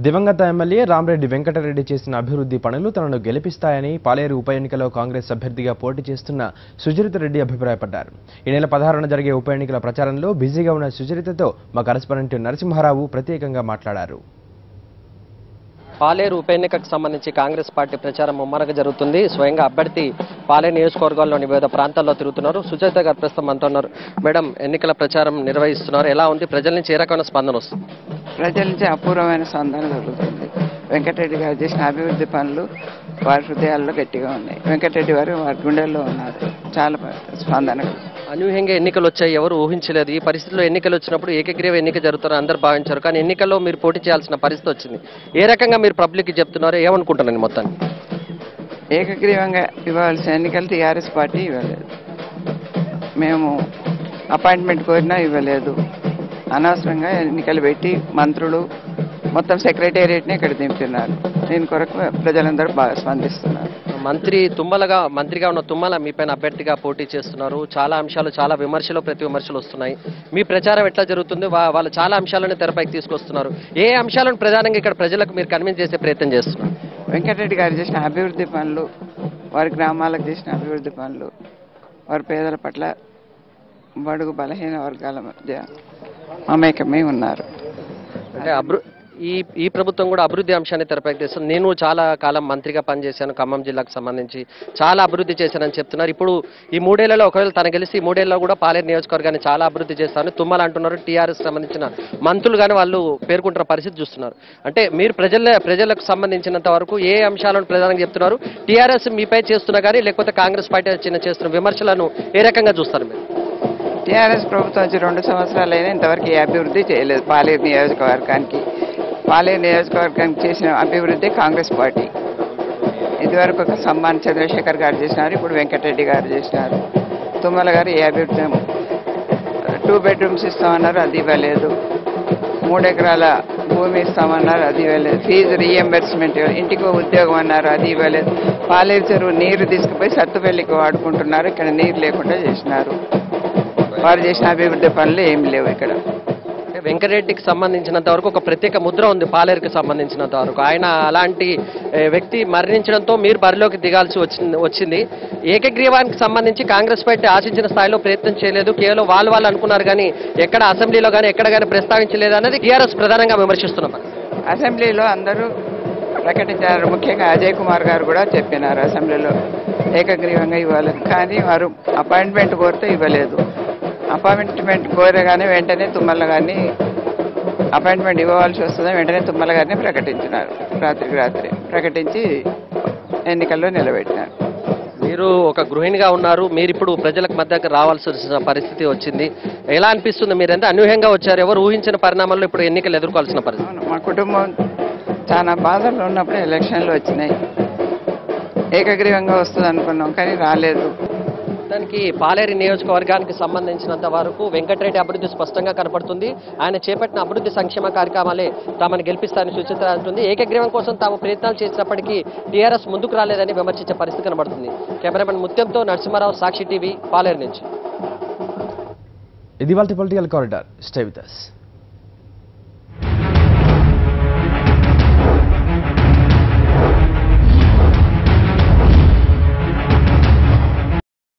దివంగత ఎమ్మెల్యే రామరెడ్డి వెంకటరెడ్డి చేసిన అభివృద్ధి పనులు తనను గెలిపిస్తాయని పాలేరు ఉప ఎన్నికలో కాంగ్రెస్ అభ్యర్థిగా పోటీ చేస్తున్న సుచరిత రెడ్డి అభిప్రాయపడ్డారు. ఈ నెల 16న జరిగే ఉప ఎన్నికల ప్రచారంలో బిజీగా ఉన్న సుచరితతో మా కరెస్పాండెంట్ నరసింహారావు ప్రత్యేకంగా మాట్లాడారు. పాలేరు ఉప ఎన్నికకు సంబంధించి కాంగ్రెస్ పార్టీ ప్రచారం ముమ్మరంగా జరుగుతుంది. స్వయంగా అభ్యర్థి పాలేరు నియోజకవర్గాల్లోని వివిధ ప్రాంతాల్లో తిరుగుతున్నారు. సుచరిత గారు ప్రస్తుతం అంటున్నారు. మేడం, ఎన్నికల ప్రచారం నిర్వహిస్తున్నారు, ఎలా ఉంది? ప్రజల నుంచి ఏ రకమైన స్పందన వస్తుంది? ప్రజల నుంచి అపూర్వమైన స్పందన జరుగుతుంది. వెంకటరెడ్డి గారు చేసిన అభివృద్ధి పనులు వారి హృదయాల్లో గట్టిగా ఉన్నాయి. వెంకటరెడ్డి వారు వారి గుండెల్లో ఉన్నారు. చాలా స్పందన. అనూహ్యంగా ఎన్నికలు వచ్చాయి, ఎవరు ఊహించలేదు. ఈ పరిస్థితిలో ఎన్నికలు వచ్చినప్పుడు ఏకగ్రీవ ఎన్నిక జరుగుతారని అందరూ భావించారు. కానీ ఎన్నికల్లో మీరు పోటీ చేయాల్సిన పరిస్థితి వచ్చింది. ఏ రకంగా మీరు పబ్లిక్కి చెప్తున్నారో ఏమనుకుంటున్నాను? మొత్తాన్ని ఏకగ్రీవంగా ఇవ్వాల్సిన ఎన్నికలు టీఆర్ఎస్ పార్టీ ఇవ్వలేదు. మేము అపాయింట్మెంట్ కోరినా ఇవ్వలేదు. అనవసరంగా ఎన్నికలు పెట్టి మంత్రులు మొత్తం సెక్రటేరియట్ని ఇక్కడ దింపుతున్నారు. దీని కొరకు ప్రజలందరూ బాగా స్పందిస్తున్నారు. మంత్రిగా ఉన్న తుమ్మల మీపైన అభ్యర్థిగా పోటీ చేస్తున్నారు. చాలా అంశాలు, చాలా విమర్శలు, ప్రతి విమర్శలు వస్తున్నాయి. మీ ప్రచారం ఎట్లా జరుగుతుంది? వాళ్ళు చాలా అంశాలను తెరపైకి తీసుకొస్తున్నారు. ఏ అంశాలను ప్రధానంగా ఇక్కడ ప్రజలకు మీరు కన్విన్స్ చేసే ప్రయత్నం చేస్తున్నారు? వెంకటరెడ్డి గారు చేసిన అభివృద్ధి పనులు, వారి గ్రామాలకు చేసిన అభివృద్ధి పనులు, వారి పేదల పట్ల, బడుగు బలహీన వర్గాల మధ్య మమేకమై ఉన్నారు. అంటే ఈ ప్రభుత్వం కూడా అభివృద్ధి అంశాన్ని తెరపైకి తెస్తుంది. నేను చాలా కాలం మంత్రిగా పనిచేశాను, ఖమ్మం జిల్లాకు సంబంధించి చాలా అభివృద్ధి చేశానని చెప్తున్నారు. ఇప్పుడు ఈ 3 ఏళ్లలో ఒకవేళ తన గెలిచి ఈ 3 ఏళ్లలో కూడా పాలేరు నియోజకవర్గాన్ని చాలా అభివృద్ధి చేస్తారని తుమ్మల అంటున్నారు. టీఆర్ఎస్ సంబంధించిన మంత్రులు కానీ వాళ్ళు పేర్కొంటున్న పరిస్థితి చూస్తున్నారు. అంటే మీరు ప్రజలకు సంబంధించినంత వరకు ఏ అంశాలను ప్రధానంగా చెప్తున్నారు? టీఆర్ఎస్ మీపై చేస్తున్నా కానీ, లేకపోతే కాంగ్రెస్ పార్టీ చేస్తున్న విమర్శలను ఏ రకంగా చూస్తారు మీరు? టీఆర్ఎస్ ప్రభుత్వం వచ్చి 2 సంవత్సరాలైనా ఇంతవరకు ఏ అభివృద్ధి చేయలేదు. పాలేరు నియోజకవర్గానికి చేసిన అభివృద్ధి కాంగ్రెస్ పార్టీ. ఇదివరకు ఒక సమ్మాన్ చంద్రశేఖర్ గారు చేసినారు, ఇప్పుడు వెంకటరెడ్డి గారు చేసినారు. తుమ్మల గారు ఏ అభివృద్ధి 2 బెడ్రూమ్స్ ఇస్తామన్నారు, అది ఇవ్వలేదు. 3 ఎకరాల భూమి ఇస్తామన్నారు, అది ఇవ్వలేదు. ఫీజు రీఎంబర్స్మెంట్, ఇంటికి ఉద్యోగం అన్నారు, అది ఇవ్వలేదు. పాలేరు చెరువు నీరు తీసుకుపోయి సత్తుపల్లికి వాడుకుంటున్నారు, ఇక్కడ నీరు లేకుండా చేసినారు. వారు చేసిన అభివృద్ధి పనులు ఏమి లేవు ఇక్కడ. వెంకటరెడ్డికి సంబంధించినంత వరకు ఒక ప్రత్యేక ముద్ర ఉంది పాలేరుకి సంబంధించినంత వరకు. ఆయన అలాంటి వ్యక్తి మరణించడంతో మీరు బరిలోకి దిగాల్సి వచ్చింది. ఏకగ్రీవానికి సంబంధించి కాంగ్రెస్ పార్టీ ఆశించిన స్థాయిలో ప్రయత్నం చేయలేదు. కేవలం వాళ్ళు అనుకున్నారు కానీ ఎక్కడ అసెంబ్లీలో కానీ ఎక్కడ కానీ ప్రస్తావించలేదు అనేది టీఆర్ఎస్ ప్రధానంగా విమర్శిస్తున్నారు. అసెంబ్లీలో అందరూ ప్రకటించారు. ముఖ్యంగా అజయ్ కుమార్ గారు కూడా చెప్పినారు అసెంబ్లీలో ఏకగ్రీవంగా ఇవ్వాలి. కానీ వారు అపాయింట్మెంట్ కోరితే ఇవ్వలేదు. అపాయింట్మెంట్ కోరగానే వెంటనే తుమ్మల గారిని అపాయింట్మెంట్ ఇవ్వవలసి వస్తుందని వెంటనే తుమ్మల గారిని ప్రకటించినారు. రాత్రి ప్రకటించి ఎన్నికల్లో నిలబెట్టినారు. మీరు ఒక గృహిణిగా ఉన్నారు, మీరు ఇప్పుడు ప్రజలకు మధ్యకు రావాల్సిన పరిస్థితి వచ్చింది. ఎలా అనిపిస్తుంది? మీరు ఎంత అనూహ్యంగా వచ్చారు, ఎవరు ఊహించిన పరిణామాల్లో ఇప్పుడు ఎన్నికలు ఎదుర్కోవాల్సిన పరిస్థితి? మా కుటుంబం చాలా బాధల్లో ఉన్నప్పుడు ఎలక్షన్లు వచ్చినాయి. ఏకగ్రీవంగా వస్తుంది అనుకున్నాం, కానీ రాలేదు. దానికి పాలేరు నియోజకవర్గానికి సంబంధించినంత వరకు వెంకటరెడ్డి అభివృద్ధి స్పష్టంగా కనపడుతుంది. ఆయన చేపట్టిన అభివృద్ధి సంక్షేమ కార్యక్రమాలే తమను గెలిపిస్తారని సూచించాల్సింది. ఏకగ్రీవం కోసం తాము ప్రయత్నాలు చేసినప్పటికీ టీఆర్ఎస్ ముందుకు రాలేదని విమర్శించే పరిస్థితి కనబడుతుంది. కెమెరామెన్ ముత్యంతో నరసింహారావు, సాక్షి టీవీ, పాలేరు నుంచి. ఇది వాళ్ళ political corridor. Stay with us.